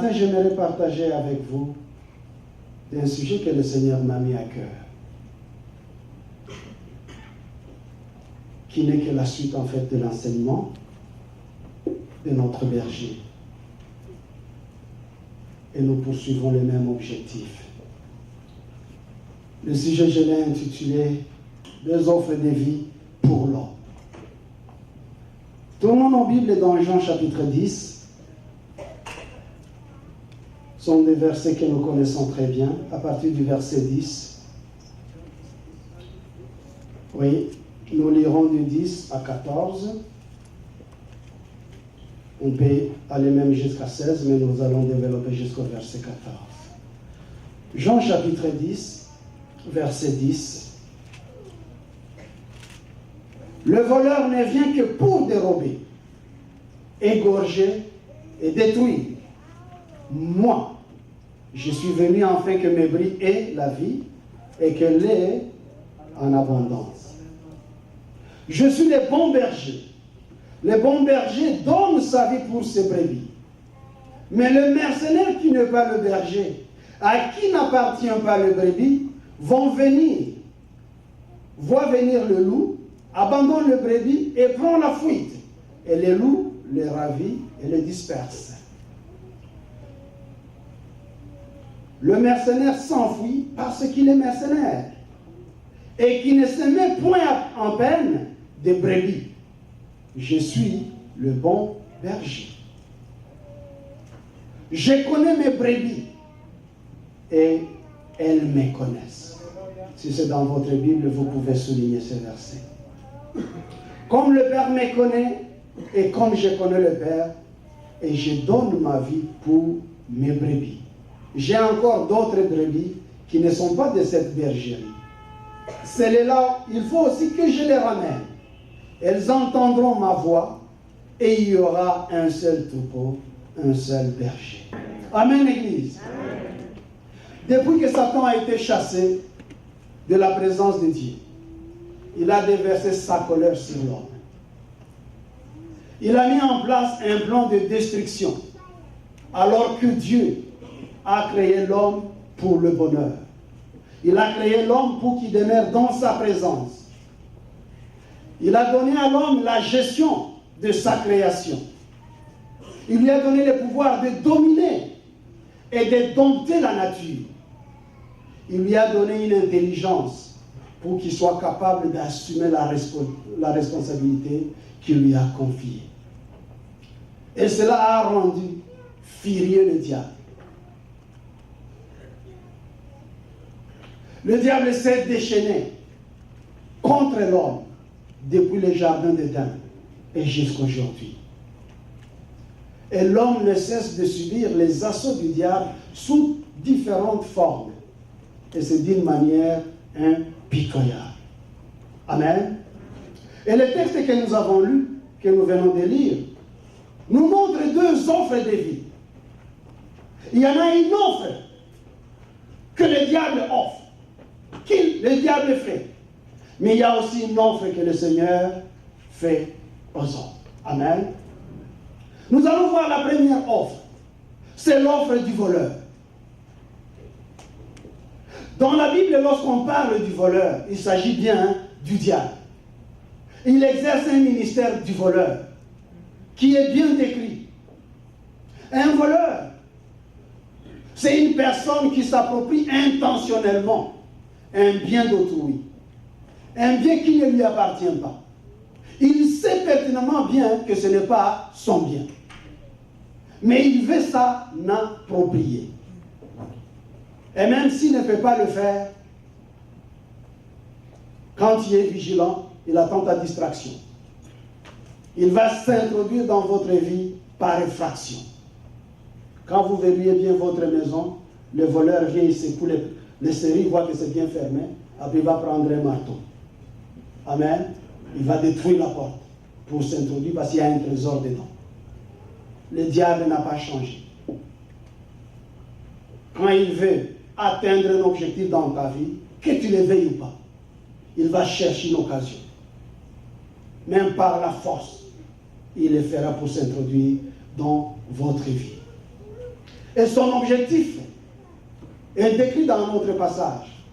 matin, j'aimerais partager avec vous un sujet que le Seigneur m'a mis à cœur, qui n'est que la suite en fait de l'enseignement de notre berger. Et nous poursuivons le même objectif. Le sujet, je l'ai intitulé « Deux offres de vie pour l'homme ». Tournons nos Bibles dans Jean chapitre 10. Ce sont des versets que nous connaissons très bien, à partir du verset 10. Oui, nous lirons du 10 à 14. On peut aller même jusqu'à 16, mais nous allons développer jusqu'au verset 14. Jean chapitre 10, verset 10. Le voleur ne vient que pour dérober, égorger et détruire. Moi, je suis venu afin que mes brebis aient la vie et qu'elle l'ait en abondance. Je suis le bon berger. Le bon berger donne sa vie pour ses brebis. Mais le mercenaire qui n'est pas le berger, à qui n'appartient pas le brebis, voit venir le loup, abandonne le brebis et prend la fuite. Et le loup les ravit et les disperse. Le mercenaire s'enfuit parce qu'il est mercenaire et qui ne se met point en peine des brebis. Je suis le bon berger. Je connais mes brebis et elles me connaissent. Si c'est dans votre Bible, vous pouvez souligner ce verset. Comme le Père me connaît et comme je connais le Père, et je donne ma vie pour mes brebis. J'ai encore d'autres brebis qui ne sont pas de cette bergerie. Celles-là, il faut aussi que je les ramène. Elles entendront ma voix et il y aura un seul troupeau, un seul berger. Amen, Église. Amen. Depuis que Satan a été chassé de la présence de Dieu, il a déversé sa colère sur l'homme. Il a mis en place un plan de destruction, alors que Dieu a créé l'homme pour le bonheur. Il a créé l'homme pour qu'il demeure dans sa présence. Il a donné à l'homme la gestion de sa création. Il lui a donné le pouvoir de dominer et de dompter la nature. Il lui a donné une intelligence pour qu'il soit capable d'assumer la responsabilité qu'il lui a confiée. Et cela a rendu furieux le diable. Le diable s'est déchaîné contre l'homme depuis le jardin d'Éden et jusqu'à aujourd'hui. Et l'homme ne cesse de subir les assauts du diable sous différentes formes. Et c'est d'une manière impitoyable. Amen. Et le texte que nous avons lu, que nous venons de lire, nous montre deux offres de vie. Il y en a une offre que le diable offre, le diable fait. Mais il y a aussi une offre que le Seigneur fait aux hommes. Amen. Nous allons voir la première offre. C'est l'offre du voleur. Dans la Bible, lorsqu'on parle du voleur, il s'agit bien du diable. Il exerce un ministère du voleur qui est bien décrit. Un voleur, c'est une personne qui s'approprie intentionnellement un bien d'autrui, un bien qui ne lui appartient pas. Il sait pertinemment bien que ce n'est pas son bien, mais il veut s'en approprier. Et même s'il ne peut pas le faire, quand il est vigilant, il attend ta distraction. Il va s'introduire dans votre vie par effraction. Quand vous verriez bien votre maison, le voleur vient ici pour les serrer, voit que c'est bien fermé, après il va prendre un marteau. Amen. Il va détruire la porte pour s'introduire parce qu'il y a un trésor dedans. Le diable n'a pas changé. Quand il veut atteindre un objectif dans ta vie, que tu le veuilles ou pas, il va chercher une occasion. Même par la force, il le fera pour s'introduire dans votre vie. Et son objectif est décrit dans notre passage.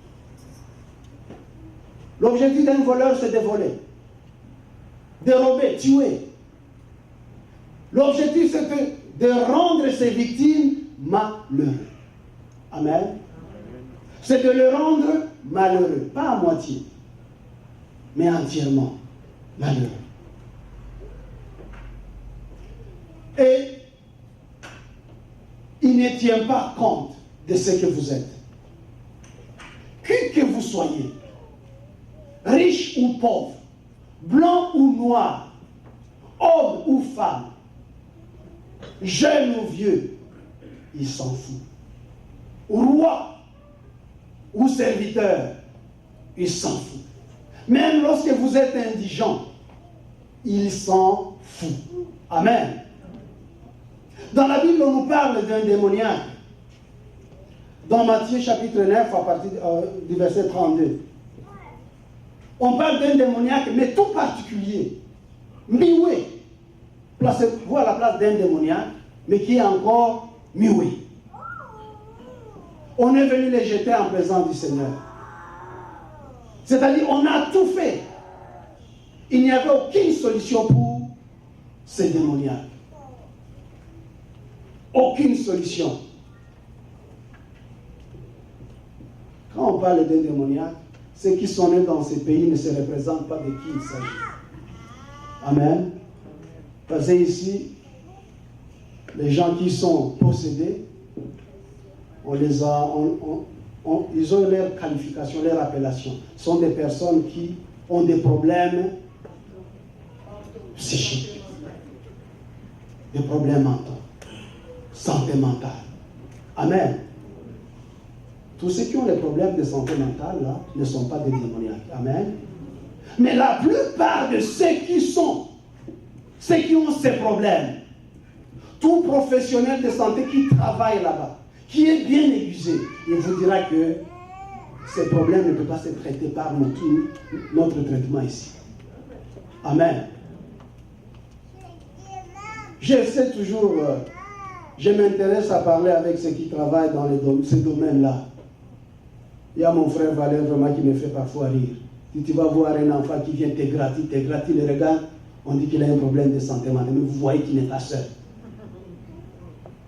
L'objectif d'un voleur, c'est de voler, dérober, tuer. L'objectif, c'est de rendre ses victimes malheureux. Amen. C'est de le rendre malheureux, pas à moitié, mais entièrement malheureux. Et il ne tient pas compte de ce que vous êtes. Qui que vous soyez, riche ou pauvre, blanc ou noir, homme ou femme, jeune ou vieux, il s'en fout. Roi ou serviteur, il s'en fout. Même lorsque vous êtes indigent, il s'en fout. Amen. Dans la Bible, on nous parle d'un démoniaque. Dans Matthieu chapitre 9, à partir du verset 32. On parle d'un démoniaque, mais tout particulier. Mioué. Placez-vous à la place d'un démoniaque, mais qui est encore mioué. On est venu les jeter en présence du Seigneur. C'est-à-dire, on a tout fait. Il n'y avait aucune solution pour ces démoniaques. Aucune solution. Quand on parle d'un démoniaque, ceux qui sont nés dans ces pays ne se représentent pas de qui il s'agit. Amen. Parce que ici, les gens qui sont possédés, ils ont leur qualification, leur appellation. Ce sont des personnes qui ont des problèmes psychiques, des problèmes mentaux, santé mentale. Amen. Tous ceux qui ont des problèmes de santé mentale, là, ne sont pas des démoniaques. Amen. Mais la plupart de ceux qui ont ces problèmes, tout professionnel de santé qui travaille là-bas, qui est bien aiguisé, il vous dira que ces problèmes ne peuvent pas se traiter par notre traitement ici. Amen. J'essaie toujours, je m'intéresse à parler avec ceux qui travaillent dans ces domaines-là. Il y a mon frère Valère vraiment qui me fait parfois rire. Si tu vas voir un enfant qui vient te gratter, le regarde, on dit qu'il a un problème de santé mentale, mais vous voyez qu'il n'est pas seul.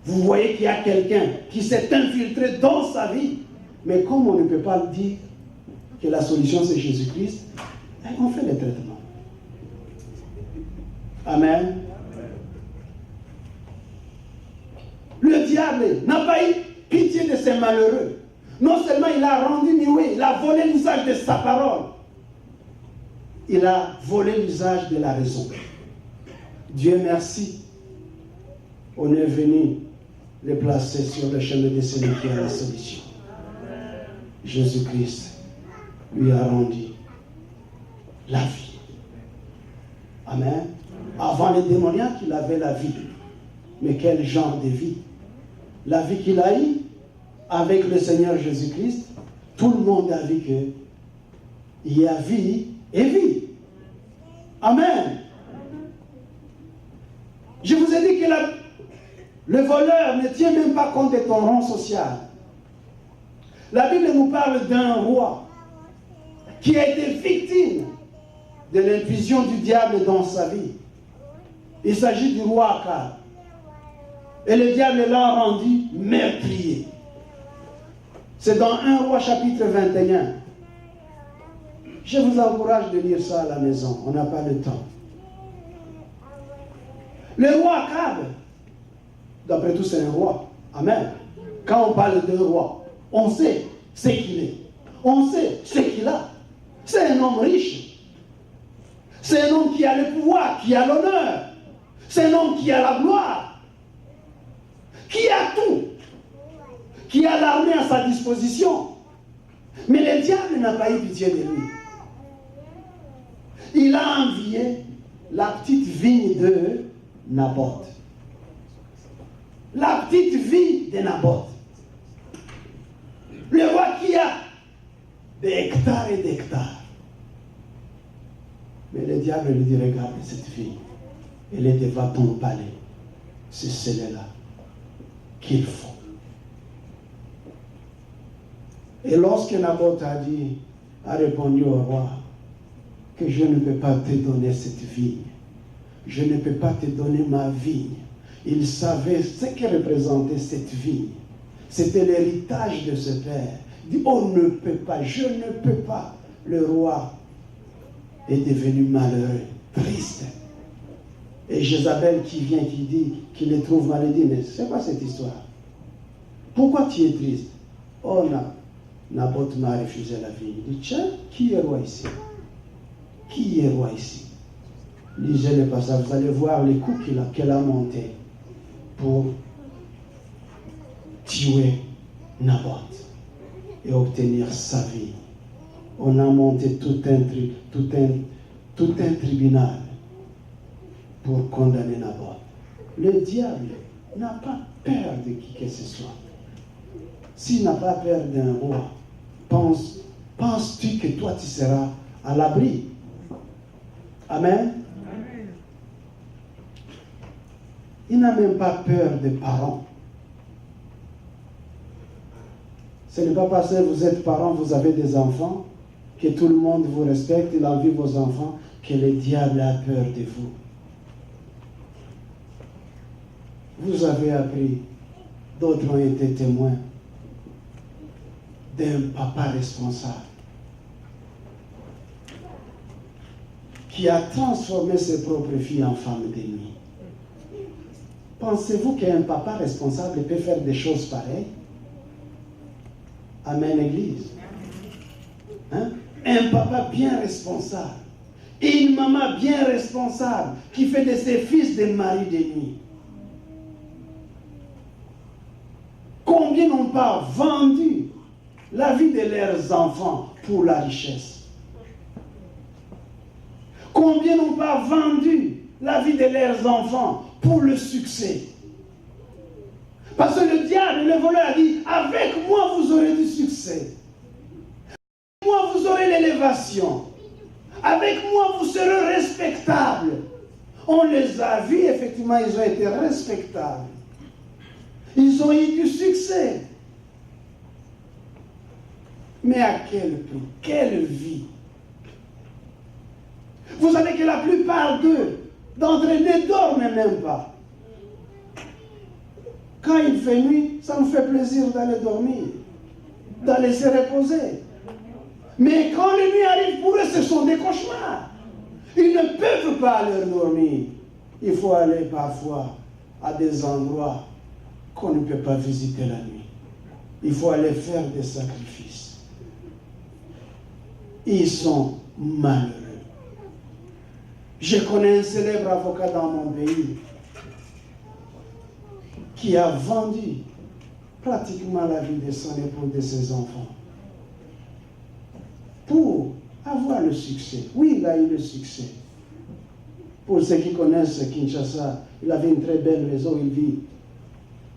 Vous voyez qu'il y a quelqu'un qui s'est infiltré dans sa vie. Mais comme on ne peut pas dire que la solution c'est Jésus-Christ, on fait le traitement. Amen. Le diable n'a pas eu pitié de ces malheureux. Non seulement il a rendu muet, il a volé l'usage de sa parole. Il a volé l'usage de la raison. Dieu merci. On est venu les placer sur le chemin de celui qui a la solution. Jésus-Christ lui a rendu la vie. Amen. Avant les démoniaques, il avait la vie. Mais quel genre de vie? La vie qu'il a eue avec le Seigneur Jésus-Christ, tout le monde a vu qu'il y a vie et vie. Amen. Je vous ai dit que le voleur ne tient même pas compte de ton rang social. La Bible nous parle d'un roi qui a été victime de l'intrusion du diable dans sa vie. Il s'agit du roi Akab. Et le diable l'a rendu meurtrier. C'est dans 1 Roi chapitre 21. Je vous encourage de lire ça à la maison. On n'a pas le temps. Le roi Akab, d'après tout, c'est un roi. Amen. Quand on parle d'un roi, on sait ce qu'il est. On sait ce qu'il a. C'est un homme riche. C'est un homme qui a le pouvoir, qui a l'honneur. C'est un homme qui a la gloire. Qui a tout. Qui a l'armée à sa disposition. Mais le diable n'a pas eu pitié de lui. Il a envié la petite vigne de Naboth. La petite vie de Naboth. Le roi qui a des hectares et des hectares. Mais le diable lui dit, regarde cette fille, elle est devant ton palais. C'est celle-là qu'il faut. Et lorsque Naboth a répondu au roi que je ne peux pas te donner cette vigne, je ne peux pas te donner ma vigne. Il savait ce que représentait cette vigne. C'était l'héritage de ce père. Il dit, on ne peut pas, je ne peux pas. Le roi est devenu malheureux, triste. Et Jézabel qui vient, qui dit, qui le trouve mal, il dit, mais c'est quoi cette histoire? Pourquoi tu es triste? Oh, Naboth m'a refusé la vie. Il dit, tiens, qui est roi ici? Qui est roi ici? Lisez le passage, vous allez voir les coups qu'elle a montés pour tuer Naboth et obtenir sa vie. On a monté tout un tribunal pour condamner Naboth. Le diable n'a pas peur de qui que ce soit. S'il n'a pas peur d'un roi, penses-tu que toi tu seras à l'abri? Amen. Il n'a même pas peur des parents. Ce n'est pas parce que vous êtes parents, vous avez des enfants, que tout le monde vous respecte, il envie vos enfants, que le diable a peur de vous. Vous avez appris, d'autres ont été témoins d'un papa responsable qui a transformé ses propres filles en femmes de nuit. Pensez-vous qu'un papa responsable peut faire des choses pareilles? Amen, Église. Hein? Un papa bien responsable et une maman bien responsable qui fait de ses fils des maris de nuit. Combien n'ont pas vendu la vie de leurs enfants pour la richesse? Combien n'ont pas vendu la vie de leurs enfants pour le succès? Parce que le diable, le voleur a dit, avec moi vous aurez du succès. Avec moi vous aurez l'élévation. Avec moi vous serez respectable. On les a vus, effectivement, ils ont été respectables. Ils ont eu du succès. Mais à quel prix? Quelle vie? Vous savez que la plupart d'entre eux ne dorment même pas. Quand il fait nuit, ça nous fait plaisir d'aller dormir, d'aller se reposer. Mais quand les nuits arrivent, pour eux, ce sont des cauchemars. Ils ne peuvent pas aller dormir. Il faut aller parfois à des endroits qu'on ne peut pas visiter la nuit. Il faut aller faire des sacrifices. Ils sont malheureux. Je connais un célèbre avocat dans mon pays qui a vendu pratiquement la vie de son épouse, de ses enfants, pour avoir le succès. Oui, il a eu le succès. Pour ceux qui connaissent Kinshasa, il avait une très belle maison, il vit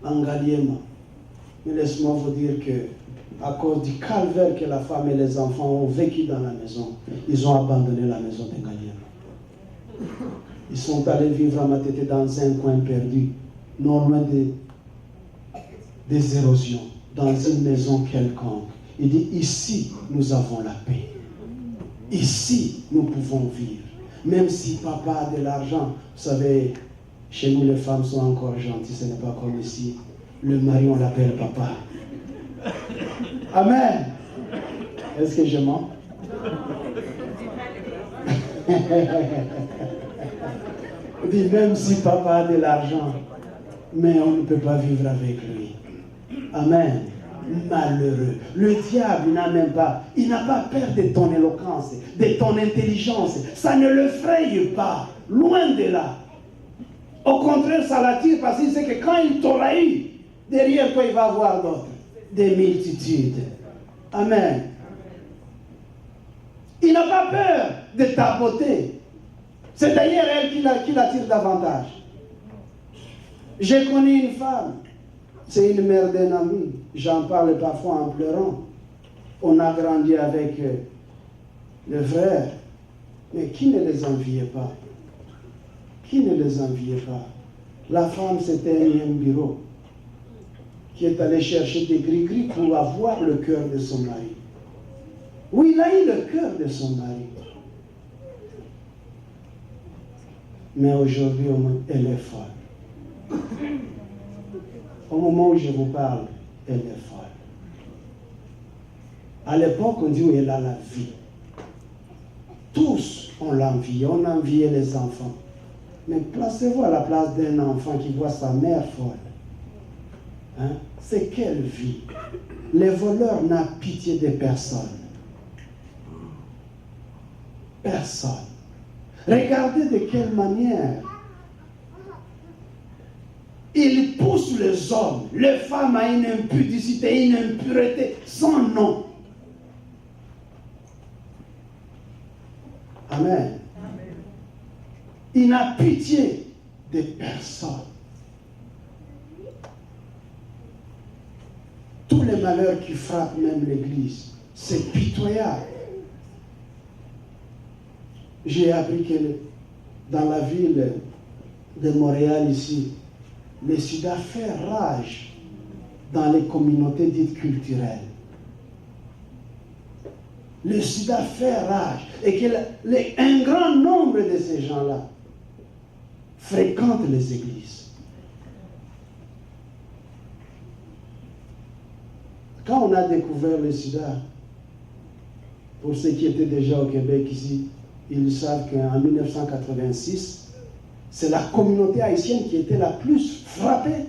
en Ngaliema. Mais laisse-moi vous dire que, à cause du calvaire que la femme et les enfants ont vécu dans la maison, ils ont abandonné la maison de Ngaliema. Ils sont allés vivre à Matete dans un coin perdu, non loin des érosions, dans une maison quelconque. Il dit, ici, nous avons la paix. Ici, nous pouvons vivre. Même si papa a de l'argent, vous savez, chez nous, les femmes sont encore gentilles, ce n'est pas comme ici. Le mari, on l'appelle papa. Amen. Est-ce que je mens? Il dit, même si papa a de l'argent, mais on ne peut pas vivre avec lui. Amen. Malheureux. Le diable n'a même pas, il n'a pas peur de ton éloquence, de ton intelligence. Ça ne le fraye pas. Loin de là. Au contraire, ça l'attire parce qu'il sait que quand il t'aura eu, derrière toi, il va avoir d'autres. Des multitudes. Amen. Il n'a pas peur de ta beauté. C'est d'ailleurs elle qui l'attire davantage. J'ai connu une femme, c'est une mère d'un ami, j'en parle parfois en pleurant. On a grandi avec le frère, mais qui ne les enviait pas? Qui ne les enviait pas? La femme, c'était un bureau. qui est allé chercher des gris-gris pour avoir le cœur de son mari. Oui, il a eu le cœur de son mari. Mais aujourd'hui, elle est folle. Au moment où je vous parle, elle est folle. À l'époque, on dit qu'elle a la vie. Tous ont l'envie. On enviait les enfants. Mais placez-vous à la place d'un enfant qui voit sa mère folle. Hein? C'est quelle vie? Les voleurs n'ont pitié de personne. Personne. Regardez de quelle manière ils poussent les hommes, les femmes à une impudicité, une impureté sans nom. Amen. Il n'a pitié de personne. Tous les malheurs qui frappent même l'Église, c'est pitoyable. J'ai appris que dans la ville de Montréal ici, le sida fait rage dans les communautés dites culturelles. Le sida fait rage et qu'un grand nombre de ces gens-là fréquentent les églises. Quand on a découvert le sida, pour ceux qui étaient déjà au Québec ici, ils savent qu'en 1986, c'est la communauté haïtienne qui était la plus frappée.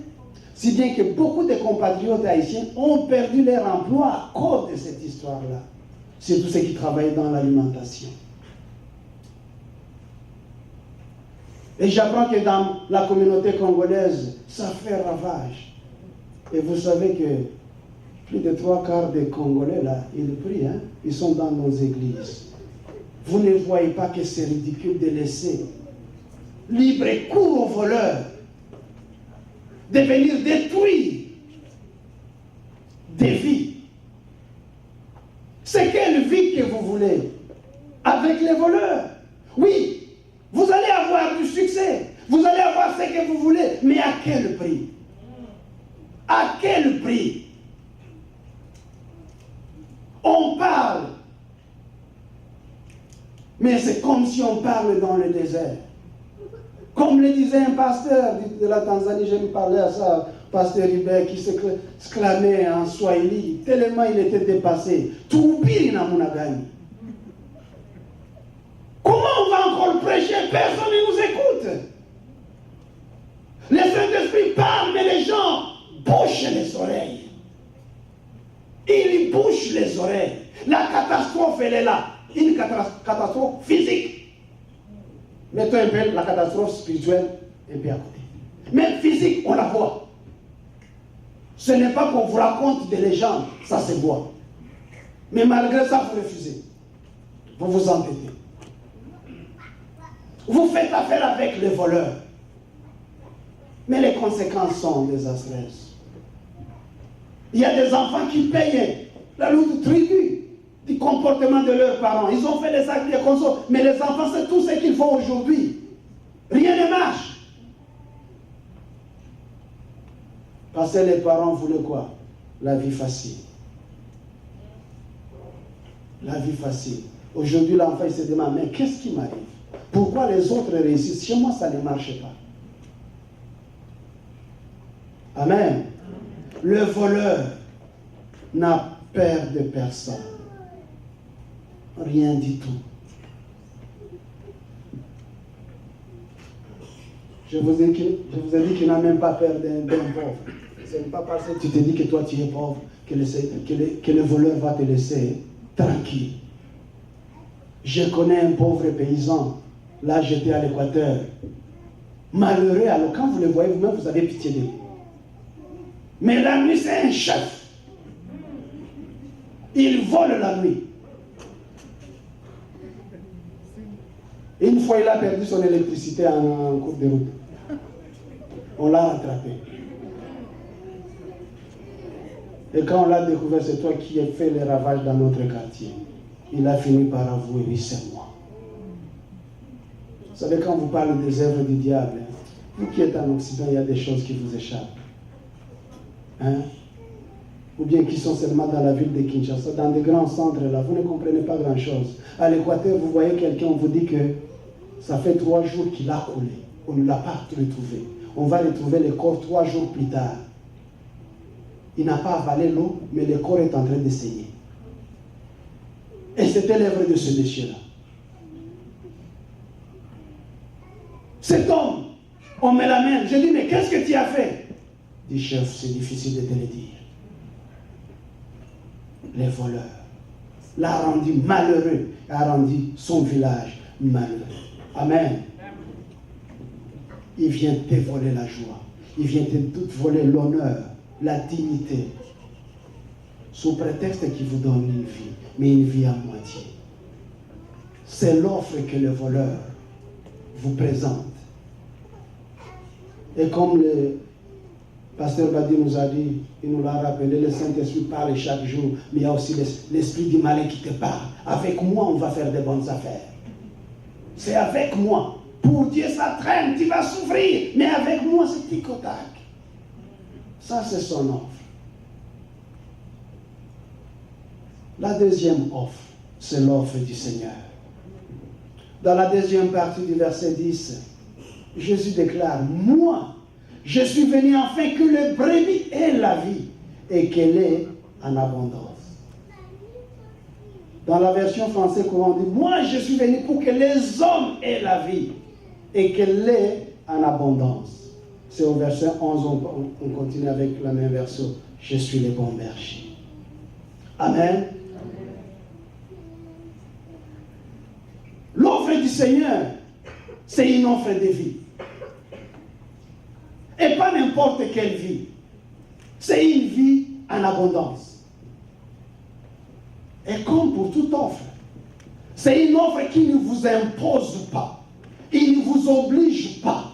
Si bien que beaucoup de compatriotes haïtiens ont perdu leur emploi à cause de cette histoire-là. C'est tous ceux qui travaillent dans l'alimentation. Et j'apprends que dans la communauté congolaise, ça fait ravage. Et vous savez que plus de 3/4 des Congolais, là, ils prient, hein? Ils sont dans nos églises. Vous ne voyez pas que c'est ridicule de laisser libre cours aux voleurs de venir détruire des vies. C'est quelle vie que vous voulez avec les voleurs? Oui, vous allez avoir du succès, vous allez avoir ce que vous voulez, mais à quel prix? À quel prix? On parle, mais c'est comme si on parle dans le désert. Comme le disait un pasteur de la Tanzanie, je me parlais à ça, pasteur Hubert, qui s'exclamait en Swahili, tellement il était dépassé. Toubiri na munagani. Comment on va encore prêcher? Personne ne nous écoute. Le Saint-Esprit parle, mais les gens bouchent les oreilles. Ils bouchent les oreilles. La catastrophe, elle est là. Une catastrophe physique. Mettons un peu la catastrophe spirituelle un peu à côté. Même physique, on la voit. Ce n'est pas qu'on vous raconte des légendes, ça se voit. Mais malgré ça, vous refusez. Vous vous entêtez. Vous faites affaire avec les voleurs. Mais les conséquences sont désastreuses. Il y a des enfants qui payent la lourde tribu du comportement de leurs parents. Ils ont fait les actes de conso, mais les enfants, c'est tout ce qu'ils font aujourd'hui. Rien ne marche. Parce que les parents voulaient quoi? La vie facile. La vie facile. Aujourd'hui, l'enfant, il se demande, mais qu'est-ce qui m'arrive? Pourquoi les autres réussissent? Chez moi, ça ne marche pas. Amen. Le voleur n'a peur de personne. Rien du tout. Je vous ai dit qu'il n'a même pas peur d'un pauvre. Ce n'est pas parce que tu te dis que toi tu es pauvre que le voleur va te laisser tranquille. Je connais un pauvre paysan. Là, j'étais à l'Équateur. Malheureux, alors quand vous le voyez vous-même, vous avez pitié de lui. Mais la nuit, c'est un chef. Il vole la nuit. Une fois, il a perdu son électricité en cours de route. On l'a rattrapé. Et quand on l'a découvert, c'est toi qui as fait les ravages dans notre quartier. Il a fini par avouer, oui, c'est moi. Vous savez, quand vous parlez des œuvres du diable, vous qui êtes en Occident, il y a des choses qui vous échappent. Hein? Ou bien qui sont seulement dans la ville de Kinshasa, dans des grands centres là, vous ne comprenez pas grand-chose. À l'Équateur, vous voyez quelqu'un, on vous dit que ça fait 3 jours qu'il a coulé. On ne l'a pas retrouvé. On va retrouver le corps 3 jours plus tard. Il n'a pas avalé l'eau, mais le corps est en train de saigner. Et c'était l'œuvre de ce monsieur-là. Cet homme, on me l'amène. Je dis, mais qu'est-ce que tu as fait? Il dit, chef, c'est difficile de te le dire. Les voleurs l'a rendu malheureux, a rendu son village malheureux. Amen. Il vient te voler la joie, il vient te voler l'honneur, la dignité, sous prétexte qu'il vous donne une vie, mais une vie à moitié. C'est l'offre que le voleur vous présente. Et comme le pasteur Badi nous a dit, il nous l'a rappelé, le Saint-Esprit parle chaque jour, mais il y a aussi l'esprit du malin qui te parle. Avec moi, on va faire de bonnes affaires. C'est avec moi. Pour Dieu, ça traîne, tu vas souffrir. Mais avec moi, c'est tic au tac. Ça, c'est son offre. La deuxième offre, c'est l'offre du Seigneur. Dans la deuxième partie du verset 10, Jésus déclare, moi, je suis venu afin que le brebis ait la vie et qu'elle ait en abondance. Dans la version française courante, on dit, moi, je suis venu pour que les hommes aient la vie et qu'elle l'ait en abondance. C'est au verset 11, on continue avec la même version. Je suis le bon berger. Amen. L'offre du Seigneur, c'est une offre de vie. Et pas n'importe quelle vie. C'est une vie en abondance. Et comme pour toute offre, c'est une offre qui ne vous impose pas. Il ne vous oblige pas.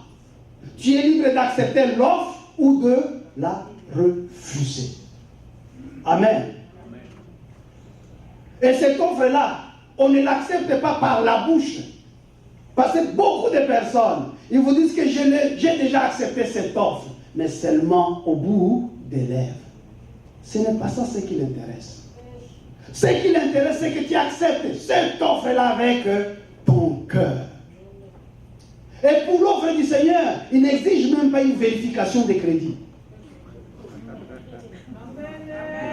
Tu es libre d'accepter l'offre ou de la refuser. Amen. Et cette offre-là, on ne l'accepte pas par la bouche. Parce que beaucoup de personnes, ils vous disent que j'ai déjà accepté cette offre, mais seulement au bout des lèvres. Ce n'est pas ça ce qui l'intéresse. Ce qui l'intéresse, c'est que tu acceptes cette offre-là avec ton cœur. Et pour l'offre du Seigneur, il n'exige même pas une vérification de crédit.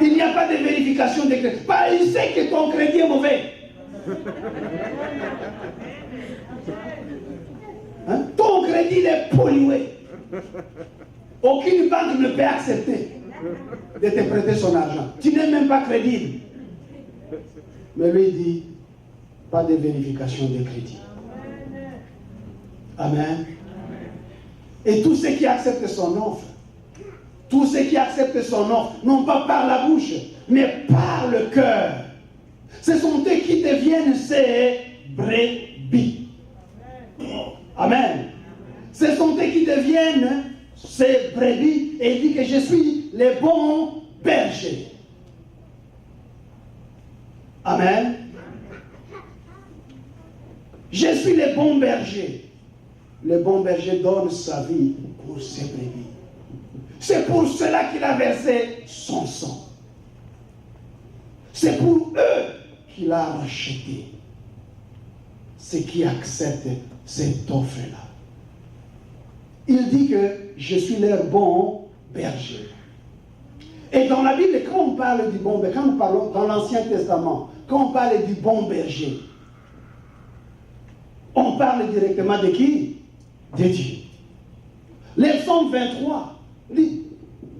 Il n'y a pas de vérification de crédit. Il sait que ton crédit est mauvais. Hein? Ton crédit est pollué. Aucune banque ne peut accepter de te prêter son argent. Tu n'es même pas crédible. Mais lui dit, pas de vérification de crédit. Amen. Et tous ceux qui acceptent son offre, tous ceux qui acceptent son offre, non pas par la bouche, mais par le cœur, ce sont eux qui deviennent ses brebis. Amen. Ce sont eux qui deviennent ses brebis et il dit que je suis le bon berger. Amen. Je suis le bon berger. Le bon berger donne sa vie pour ses brebis. C'est pour cela qu'il a versé son sang. C'est pour eux qu'il a racheté. Ceux qui acceptent cette offre-là. Il dit que je suis leur bon berger. Et dans la Bible, quand on parle du bon berger, quand nous parlons dans l'Ancien Testament, quand on parle du bon berger, on parle directement de qui? De Dieu. Le Psaume 23 dit,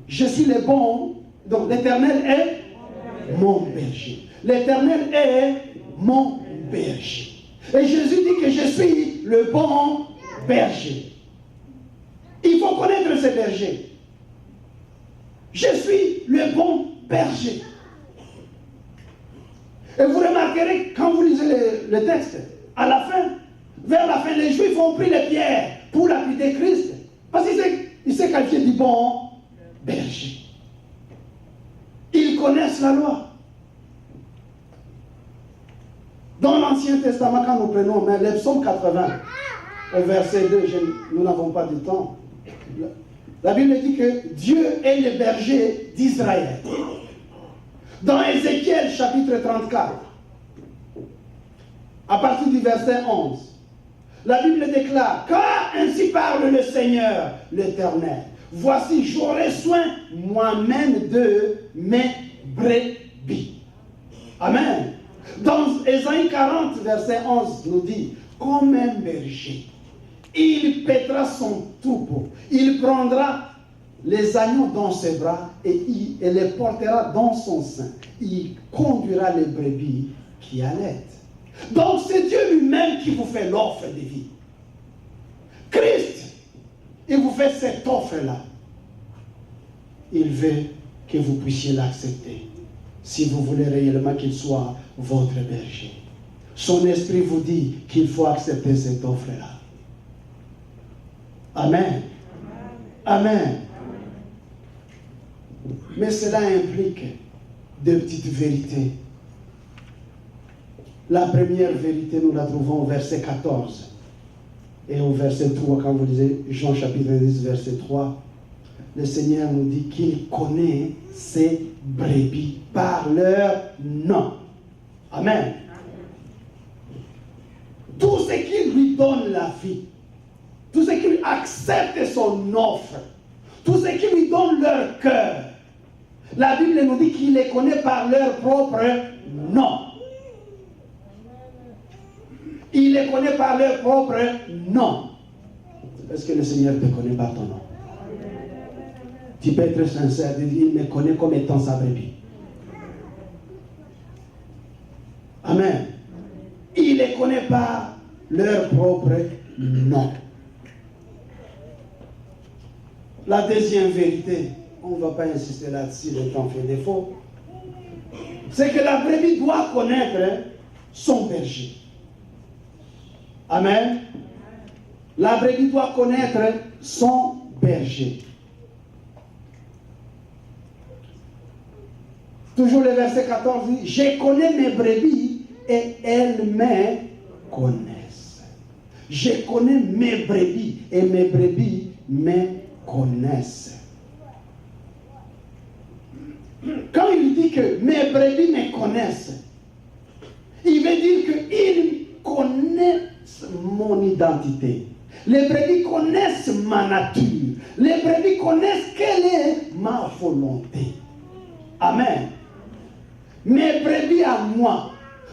je suis le bon, donc l'Éternel est mon berger. L'Éternel est mon berger. Et Jésus dit que je suis le bon berger. Il faut connaître ce berger. Je suis le bon berger. Et vous remarquerez, quand vous lisez le texte, à la fin, vers la fin, les Juifs ont pris les pierres pour lapider Christ. Parce qu'il s'est qualifié du bon berger. Ils connaissent la loi. Dans l'Ancien Testament, quand nous prenons le psaume 80, au verset 2, nous n'avons pas du temps. La Bible dit que Dieu est le berger d'Israël. Dans Ézéchiel chapitre 34, à partir du verset 11, la Bible déclare, car ainsi parle le Seigneur, l'Éternel. Voici, j'aurai soin moi-même de mes brebis. Amen. Dans Ésaïe 40, verset 11, nous dit, comme un berger, il paîtra son troupeau, il prendra les agneaux dans ses bras et les portera dans son sein. Il conduira les brebis qui allaitent. Donc c'est Dieu lui-même qui vous fait l'offre de vie. Christ, il vous fait cette offre-là. Il veut que vous puissiez l'accepter. Si vous voulez réellement qu'il soit votre berger. Son esprit vous dit qu'il faut accepter cette offre-là. Amen. Amen. Mais cela implique de petites vérités. La première vérité, nous la trouvons au verset 14. Et au verset 3, quand vous lisez Jean chapitre 10, verset 3, le Seigneur nous dit qu'il connaît ses brebis par leur nom. Amen. Tout ce qui lui donne la vie, tout ce qui accepte son offre, tout ce qui lui donne leur cœur, la Bible nous dit qu'il les connaît par leur propre nom. Il les connaît par leur propre nom. Est-ce que le Seigneur te connaît par ton nom? Tu peux être sincère, il me connaît comme étant sa brebis. Amen. Il les connaît par leur propre nom. La deuxième vérité, on ne va pas insister là-dessus, le temps fait défaut, c'est que la brebis doit connaître son berger. Amen. La brebis doit connaître son berger. Toujours le verset 14 dit, je connais mes brebis et elles me connaissent. Je connais mes brebis et mes brebis me connaissent. Quand il dit que mes brebis me connaissent, il veut dire qu'ils connaissent mon identité. Les brebis connaissent ma nature. Les brebis connaissent quelle est ma volonté. Amen. Mes brebis à moi,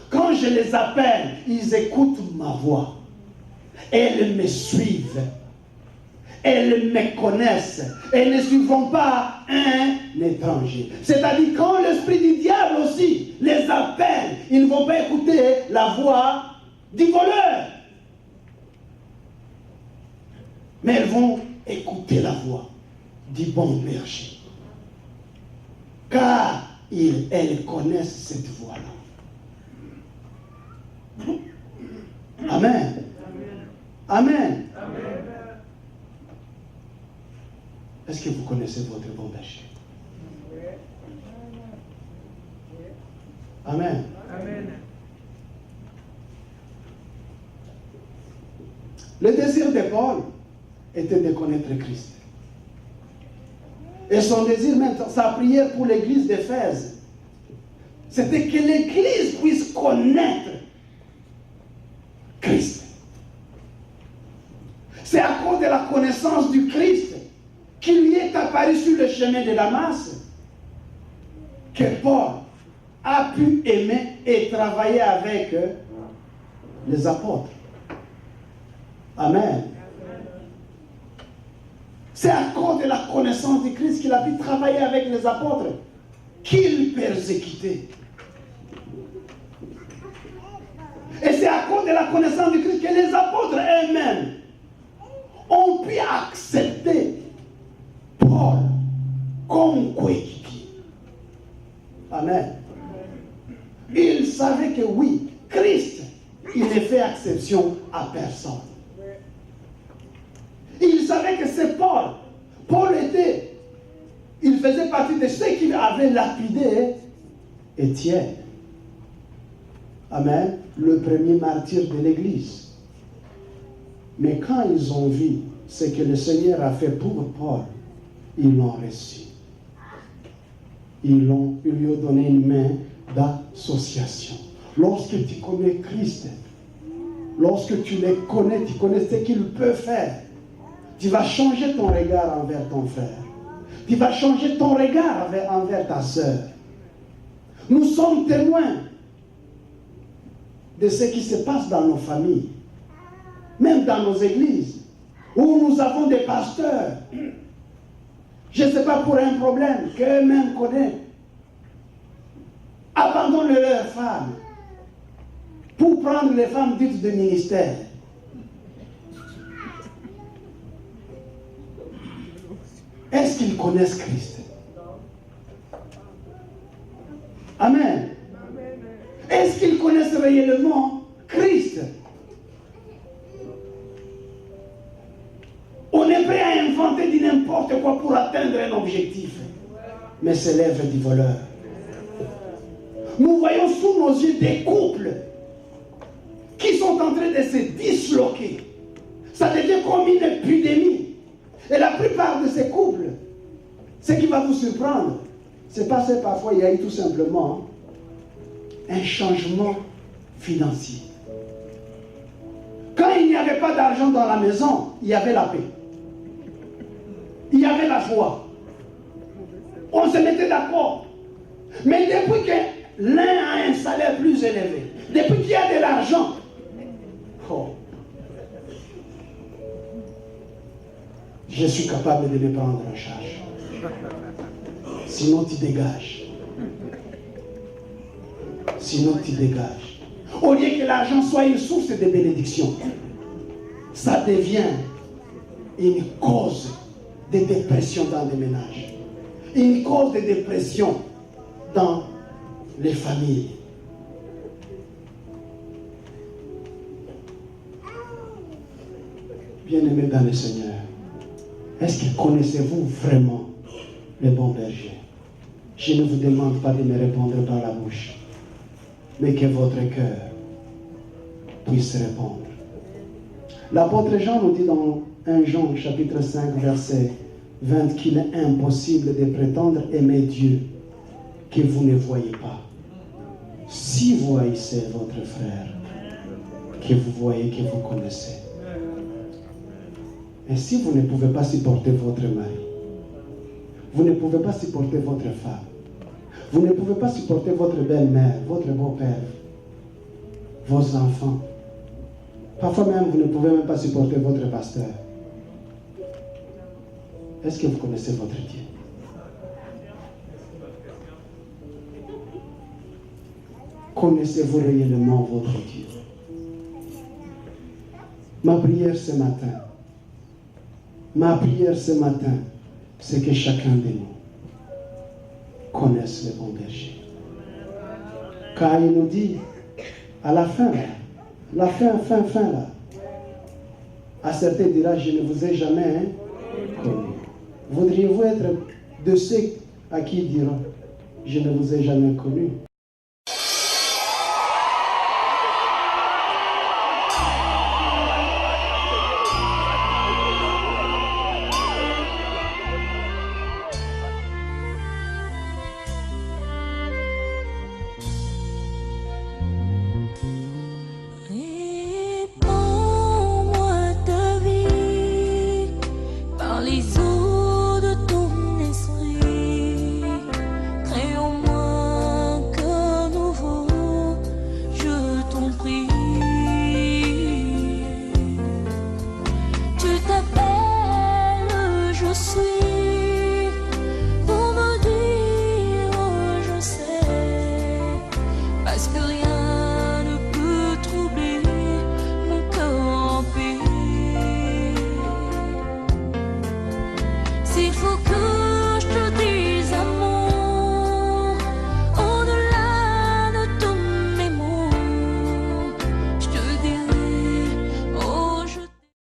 quand je les appelle, ils écoutent ma voix. Elles me suivent. Elles me connaissent. Elles ne suivront pas un étranger. C'est-à-dire quand l'esprit du diable aussi les appelle, ils ne vont pas écouter la voix du voleur. Mais elles vont écouter la voix du bon berger. Car elles connaissent cette voix-là. Amen. Amen. Amen. Est-ce que vous connaissez votre bon berger? Amen. Amen. Le désir de Paul était de connaître Christ. Et son désir, même sa prière pour l'église d'Éphèse, c'était que l'église puisse connaître Christ. C'est à cause de la connaissance du Christ qui lui est apparu sur le chemin de Damas que Paul a pu aimer et travailler avec les apôtres. Amen. C'est à cause de la connaissance de Christ qu'il a pu travailler avec les apôtres qu'il persécutait. Et c'est à cause de la connaissance de Christ que les apôtres eux-mêmes ont pu accepter Paul comme coéquipier. Amen. Ils savaient que oui, Christ, il ne fait exception à personne. Ils savaient que c'est Paul. Paul il faisait partie de ceux qui avaient lapidé Étienne. Amen. Le premier martyr de l'Église. Mais quand ils ont vu ce que le Seigneur a fait pour Paul, ils l'ont reçu. Ils lui ont donné une main d'association. Lorsque tu connais Christ, lorsque tu les connais, tu connais ce qu'il peut faire, tu vas changer ton regard envers ton frère. Tu vas changer ton regard envers ta sœur. Nous sommes témoins de ce qui se passe dans nos familles, même dans nos églises, où nous avons des pasteurs. Je ne sais pas, pour un problème qu'eux-mêmes connaissent, abandonnent leurs femmes pour prendre les femmes dites de ministère. Est-ce qu'ils connaissent Christ? Amen. Est-ce qu'ils connaissent réellement Christ? On est prêt à inventer du n'importe quoi pour atteindre un objectif. Mais c'est l'œuvre du voleur. Nous voyons sous nos yeux des couples qui sont en train de se disloquer. Ça devient comme une épidémie. Et la plupart de ces couples, ce qui va vous surprendre, c'est parce que parfois il y a eu tout simplement un changement financier. Quand il n'y avait pas d'argent dans la maison, il y avait la paix. Il y avait la joie. On se mettait d'accord. Mais depuis que l'un a un salaire plus élevé, depuis qu'il y a de l'argent, je suis capable de les prendre en charge. Sinon, tu dégages. Sinon, tu dégages. Au lieu que l'argent soit une source de bénédiction, ça devient une cause de dépression dans les ménages. Une cause de dépression dans les familles. Bien-aimés dans le Seigneur, est-ce que connaissez-vous vraiment le bon berger? Je ne vous demande pas de me répondre par la bouche, mais que votre cœur puisse répondre. L'apôtre Jean nous dit dans 1 Jean chapitre 5 verset 20 qu'il est impossible de prétendre aimer Dieu que vous ne voyez pas. Si vous haïssez votre frère, que vous voyez, que vous connaissez. Et si vous ne pouvez pas supporter votre mari, vous ne pouvez pas supporter votre femme, vous ne pouvez pas supporter votre belle-mère, votre beau-père, vos enfants, parfois même vous ne pouvez même pas supporter votre pasteur. Est-ce que vous connaissez votre Dieu? Connaissez-vous réellement votre Dieu? Ma prière ce matin, c'est que chacun de nous connaisse le bon berger. Car il nous dit, à la fin là, à certains dira, je ne vous ai jamais connu. Voudriez-vous être de ceux à qui il dira, je ne vous ai jamais connu? S'il faut